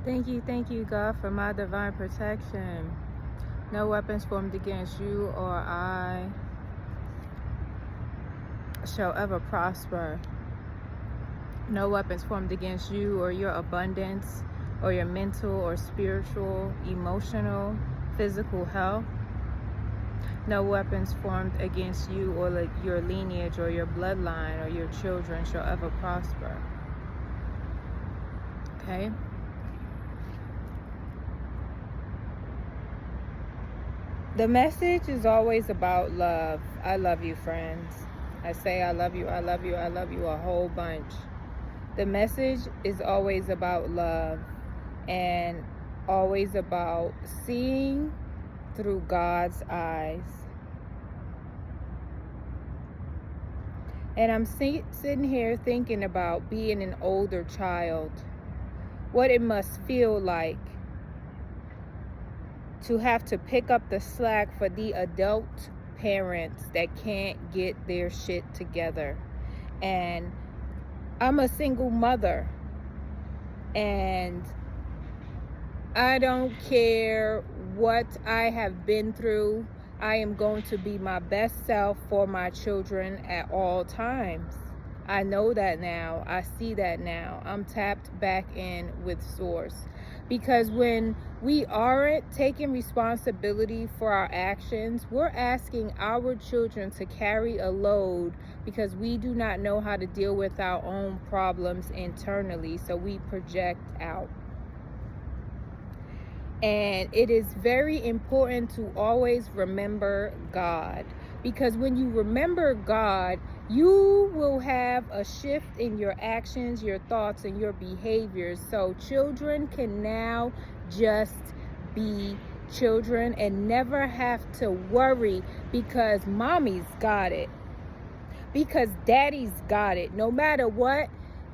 Thank you, God, for my divine protection. No weapons formed against you or I shall ever prosper. No weapons formed against you or your abundance or your mental or spiritual, emotional, physical health. No weapons formed against you or your lineage or your bloodline or your children shall ever prosper. Okay? The message is always about love. I love you, friends. I say I love you, I love you, I love you a whole bunch. The message is always about love and always about seeing through God's eyes. And I'm sitting here thinking about being an older child, what it must feel like to have to pick up the slack for the adult parents that can't get their shit together. And I'm a single mother, and I don't care what I have been through. I am going to be my best self for my children at all times. I know that now. I see that now. I'm tapped back in with Source. Because when we aren't taking responsibility for our actions, we're asking our children to carry a load because we do not know how to deal with our own problems internally. So we project out. And it is very important to always remember God, because when you remember God, you will have a shift in your actions, your thoughts, and your behaviors. So children can now just be children and never have to worry because mommy's got it, because daddy's got it. No matter what,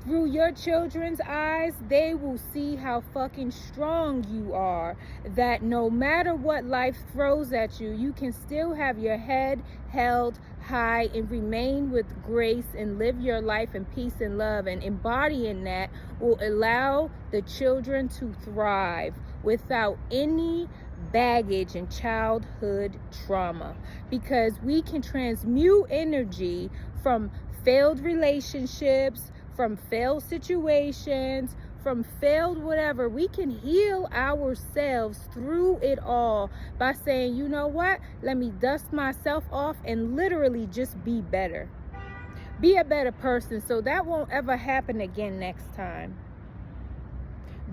through your children's eyes, they will see how fucking strong you are. That no matter what life throws at you, you can still have your head held high and remain with grace and live your life in peace and love. And embodying that will allow the children to thrive without any baggage and childhood trauma, because we can transmute energy from failed relationships, from failed situations, from failed whatever. We can heal ourselves through it all by saying, you know what? Let me dust myself off and literally just be better. Be a better person so that won't ever happen again next time.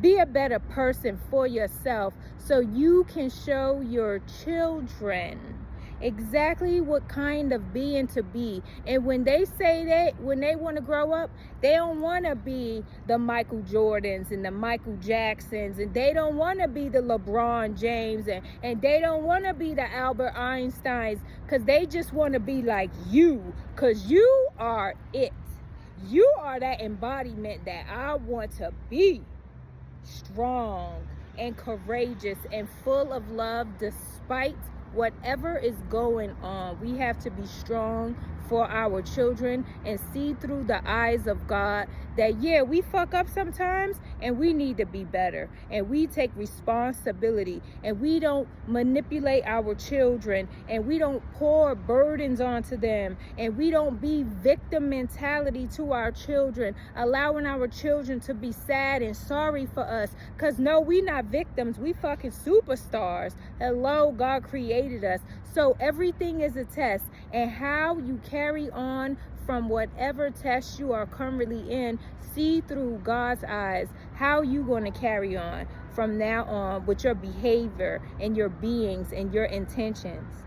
Be a better person for yourself so you can show your children exactly what kind of being to be. And when they say that, when they want to grow up, they don't want to be the Michael Jordans and the Michael Jacksons, and they don't want to be the LeBron James, and they don't want to be the Albert Einsteins, because they just want to be like you, because you are it. You are that embodiment that I want to be. Strong and courageous and full of love despite whatever is going on. We have to be strong for our children and see through the eyes of God that, yeah, we fuck up sometimes and we need to be better, and we take responsibility, and we don't manipulate our children, and we don't pour burdens onto them, and we don't be victim mentality to our children, allowing our children to be sad and sorry for us, because no, we not victims, we fucking superstars. Hello, God created us. So everything is a test, and how you carry on from whatever test you are currently in, see through God's eyes how you going to carry on from now on with your behavior and your beings and your intentions.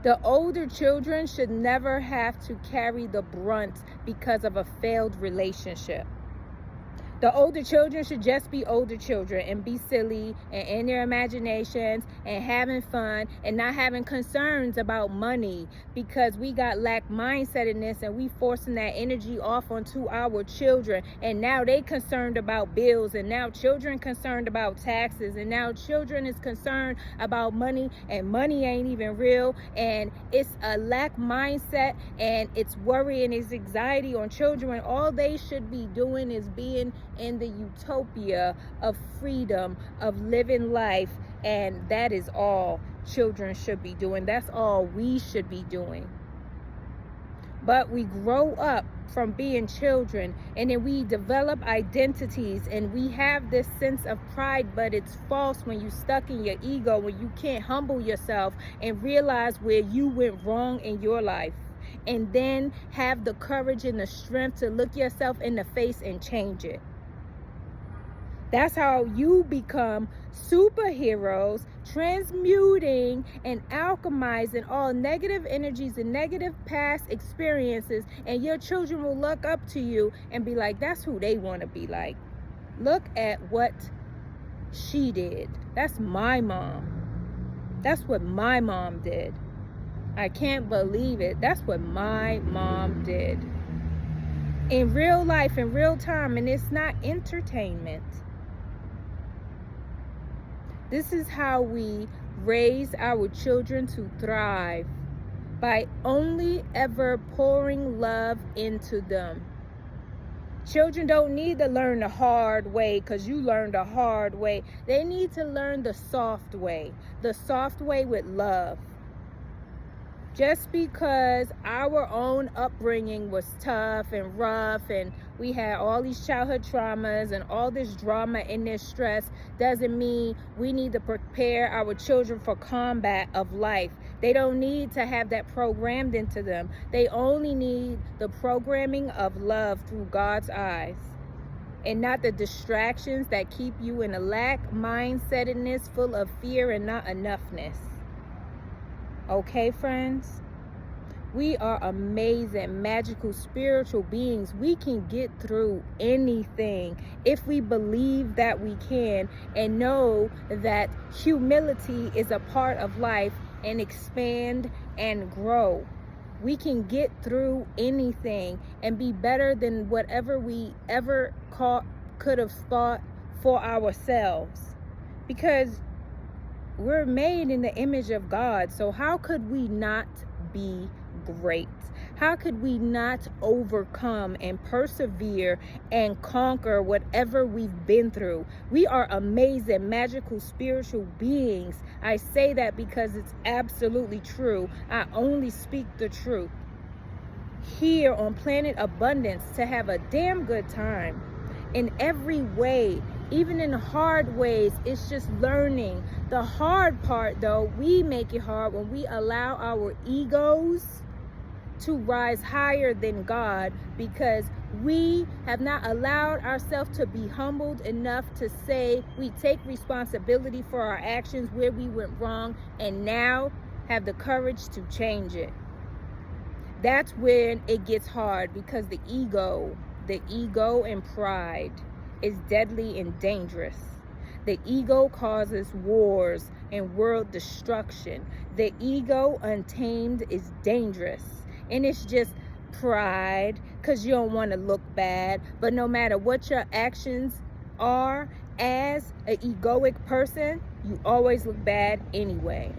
The older children should never have to carry the brunt because of a failed relationship. The older children should just be older children and be silly and in their imaginations and having fun and not having concerns about money, because we got lack mindset in this and we forcing that energy off onto our children, and now they concerned about bills, and now children concerned about taxes, and now children is concerned about money, and money ain't even real, and it's a lack mindset and it's worry and it's anxiety on children when all they should be doing is being in the utopia of freedom, of living life. And that is all children should be doing. That's all we should be doing. But we grow up from being children, and then we develop identities, and we have this sense of pride, but it's false when you're stuck in your ego, when you can't humble yourself and realize where you went wrong in your life, and then have the courage and the strength to look yourself in the face and change it. That's how you become superheroes, transmuting and alchemizing all negative energies and negative past experiences. And your children will look up to you and be like, that's who they want to be like. Look at what she did. That's my mom. That's what my mom did. I can't believe it. That's what my mom did. In real life, in real time, and it's not entertainment. This is how we raise our children to thrive, by only ever pouring love into them. Children don't need to learn the hard way because you learned the hard way. They need to learn the soft way with love. Just because our own upbringing was tough and rough, and we had all these childhood traumas and all this drama and this stress, doesn't mean we need to prepare our children for combat of life. They don't need to have that programmed into them. They only need the programming of love through God's eyes, and not the distractions that keep you in a lack mindsetedness full of fear and not enoughness. Okay, friends? We are amazing, magical, spiritual beings. We can get through anything if we believe that we can, and know that humility is a part of life, and expand and grow. We can get through anything and be better than whatever we ever could have thought for ourselves. Because we're made in the image of God. So how could we not be great? How could we not overcome and persevere and conquer whatever we've been through? We are amazing, magical, spiritual beings. I say that because it's absolutely true. I only speak the truth. Here on planet Abundance to have a damn good time in every way. Even in hard ways, it's just learning. The hard part, though, we make it hard when we allow our egos to rise higher than God, because we have not allowed ourselves to be humbled enough to say we take responsibility for our actions, where we went wrong, and now have the courage to change it. That's when it gets hard, because the ego and pride is deadly and dangerous. The ego causes wars and world destruction. The ego untamed is dangerous. And it's just pride, because you don't want to look bad. But no matter what your actions are as an egoic person, you always look bad anyway.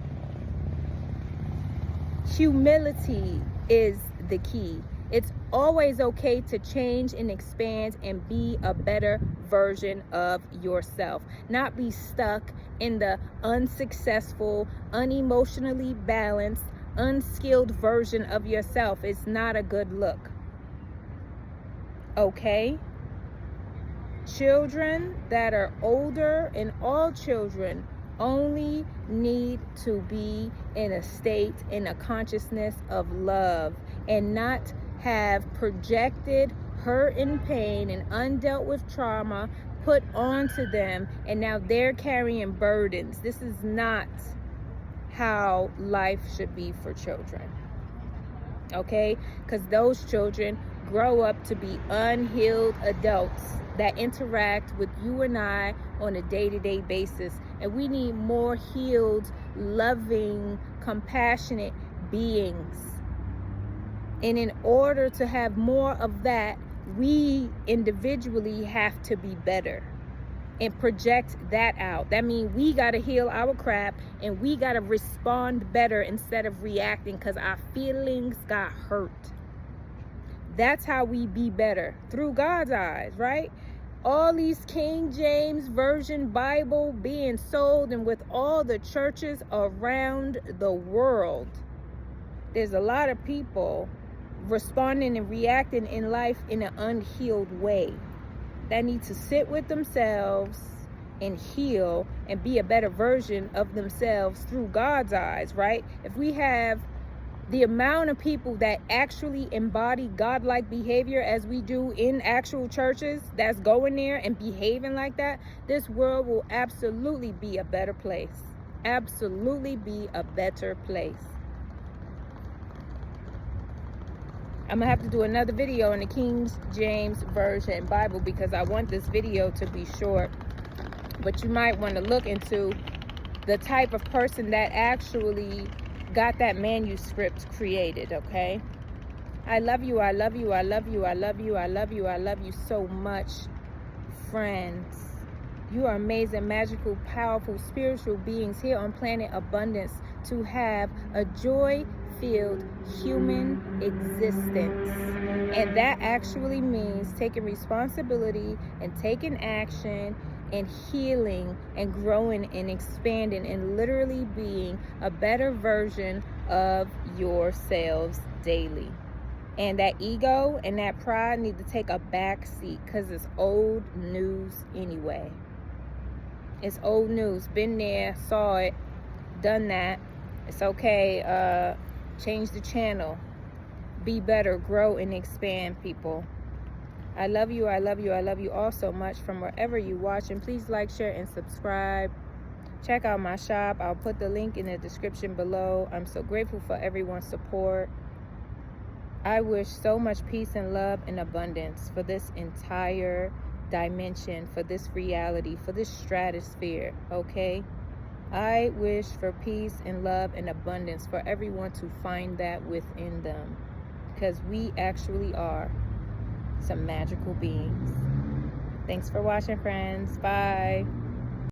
Humility is the key. It's always okay to change and expand and be a better version of yourself. Not be stuck in the unsuccessful, unemotionally balanced, unskilled version of yourself. It's not a good look. Okay? Children that are older, and all children, only need to be in a state, in a consciousness of love, and not have projected hurt and pain and undealt with trauma put onto them, and now they're carrying burdens. This is not how life should be for children. Okay? Because those children grow up to be unhealed adults that interact with you and I on a day-to-day basis. And we need more healed, loving, compassionate beings. And in order to have more of that, we individually have to be better and project that out. That means we got to heal our crap, and we got to respond better instead of reacting because our feelings got hurt. That's how we be better, through God's eyes, right? all these King James Version Bible being sold, and with all the churches around the world, there's a lot of people responding and reacting in life in an unhealed way that need to sit with themselves and heal and be a better version of themselves through God's eyes, right? If we have the amount of people that actually embody godlike behavior as we do in actual churches that's going there and behaving like that, this world will absolutely be a better place. Absolutely be a better place. I'm gonna have to do another video in the King James Version Bible because I want this video to be short. But you might want to look into the type of person that actually got that manuscript created, okay? I love you, I love you, I love you, I love you, I love you, I love you so much, friends. You are amazing, magical, powerful, spiritual beings here on planet Abundance to have a joy-filled human existence. And that actually means taking responsibility and taking action and healing and growing and expanding and literally being a better version of yourselves daily. And that ego and that pride need to take a back seat because it's old news anyway. It's old news. Been there, saw it, done that. It's okay. Change the channel. Be better, grow and expand, people. I love you, I love you, I love you all so much from wherever you watch. And please like, share, and subscribe. Check out my shop. I'll put the link in the description below. I'm so grateful for everyone's support. I wish so much peace and love and abundance for this entire dimension, for this reality, for this stratosphere, okay? I wish for peace and love and abundance for everyone to find that within them, because we actually are some magical beings. Thanks for watching, friends. Bye.